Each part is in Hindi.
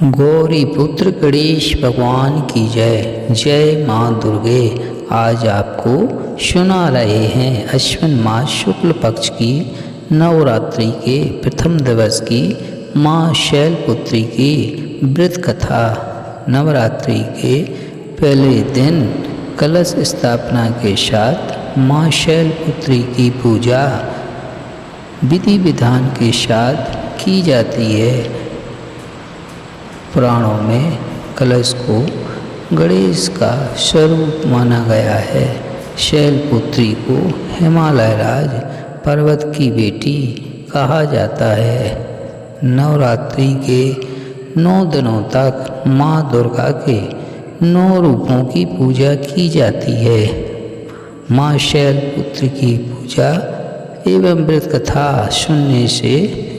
गौरी पुत्र गणेश भगवान की जय। जय माँ दुर्गे। आज आपको सुना रहे हैं अश्विन मास शुक्ल पक्ष की नवरात्रि के प्रथम दिवस की माँ शैलपुत्री की व्रत कथा। नवरात्रि के पहले दिन कलश स्थापना के साथ माँ शैलपुत्री की पूजा विधि विधान के साथ की जाती है। पुराणों में कलश को गणेश का स्वरूप माना गया है। शैलपुत्री को हिमालय राज पर्वत की बेटी कहा जाता है। नवरात्रि के 9 दिनों तक माँ दुर्गा के 9 रूपों की पूजा की जाती है। माँ शैलपुत्री की पूजा एवं व्रत कथा सुनने से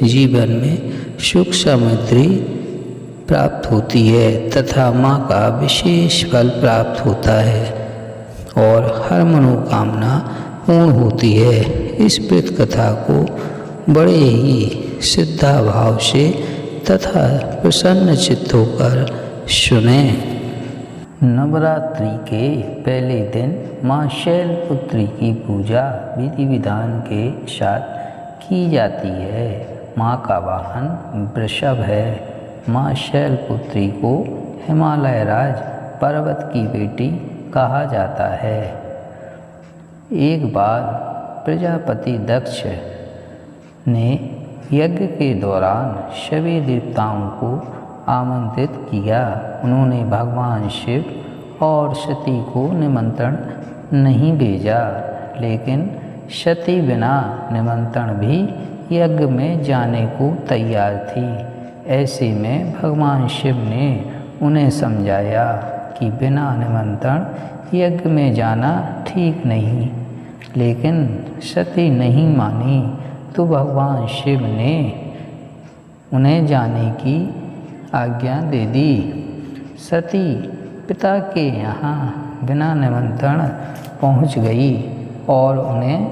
जीवन में सुख समृद्धि प्राप्त होती है तथा माँ का विशेष फल प्राप्त होता है और हर मनोकामना पूर्ण होती है। इस व्रत कथा को बड़े ही श्रद्धा भाव से तथा प्रसन्न चित्त होकर सुने। नवरात्रि के पहले दिन माँ शैलपुत्री की पूजा विधि विधान के साथ की जाती है। माँ का वाहन वृषभ है। माँ शैलपुत्री को हिमालय राज पर्वत की बेटी कहा जाता है। एक बार प्रजापति दक्ष ने यज्ञ के दौरान सभी देवताओं को आमंत्रित किया। उन्होंने भगवान शिव और सती को निमंत्रण नहीं भेजा, लेकिन सती बिना निमंत्रण भी यज्ञ में जाने को तैयार थी। ऐसे में भगवान शिव ने उन्हें समझाया कि बिना निमंत्रण यज्ञ में जाना ठीक नहीं, लेकिन सती नहीं मानी तो भगवान शिव ने उन्हें जाने की आज्ञा दे दी। सती पिता के यहाँ बिना निमंत्रण पहुँच गई और उन्हें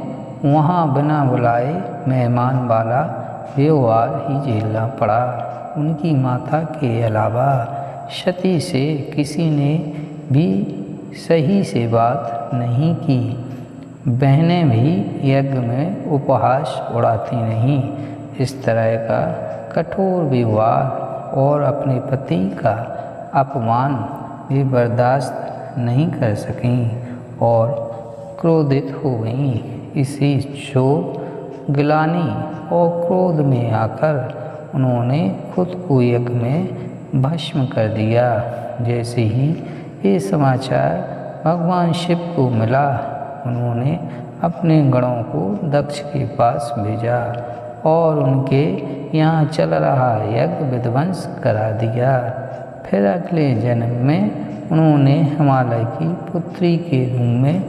वहाँ बिना बुलाए मेहमान वाला व्यवहार ही झेलना पड़ा। उनकी माता के अलावा सती से किसी ने भी सही से बात नहीं की। बहनें भी यज्ञ में उपहास उड़ाती नहीं। इस तरह का कठोर व्यवहार और अपने पति का अपमान भी बर्दाश्त नहीं कर सकीं और क्रोधित हो गईं। इसी क्षोभ, ग्लानि और क्रोध में आकर उन्होंने खुद को यज्ञ में भस्म कर दिया। जैसे ही ये समाचार भगवान शिव को मिला, उन्होंने अपने गणों को दक्ष के पास भेजा और उनके यहाँ चल रहा यज्ञ विध्वंस करा दिया। फिर अगले जन्म में उन्होंने हिमालय की पुत्री के रूप में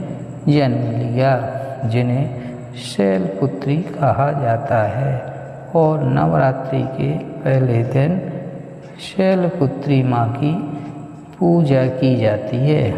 जन्म लिया, जिन्हें शैलपुत्री कहा जाता है। और नवरात्रि के पहले दिन शैलपुत्री माँ की पूजा की जाती है।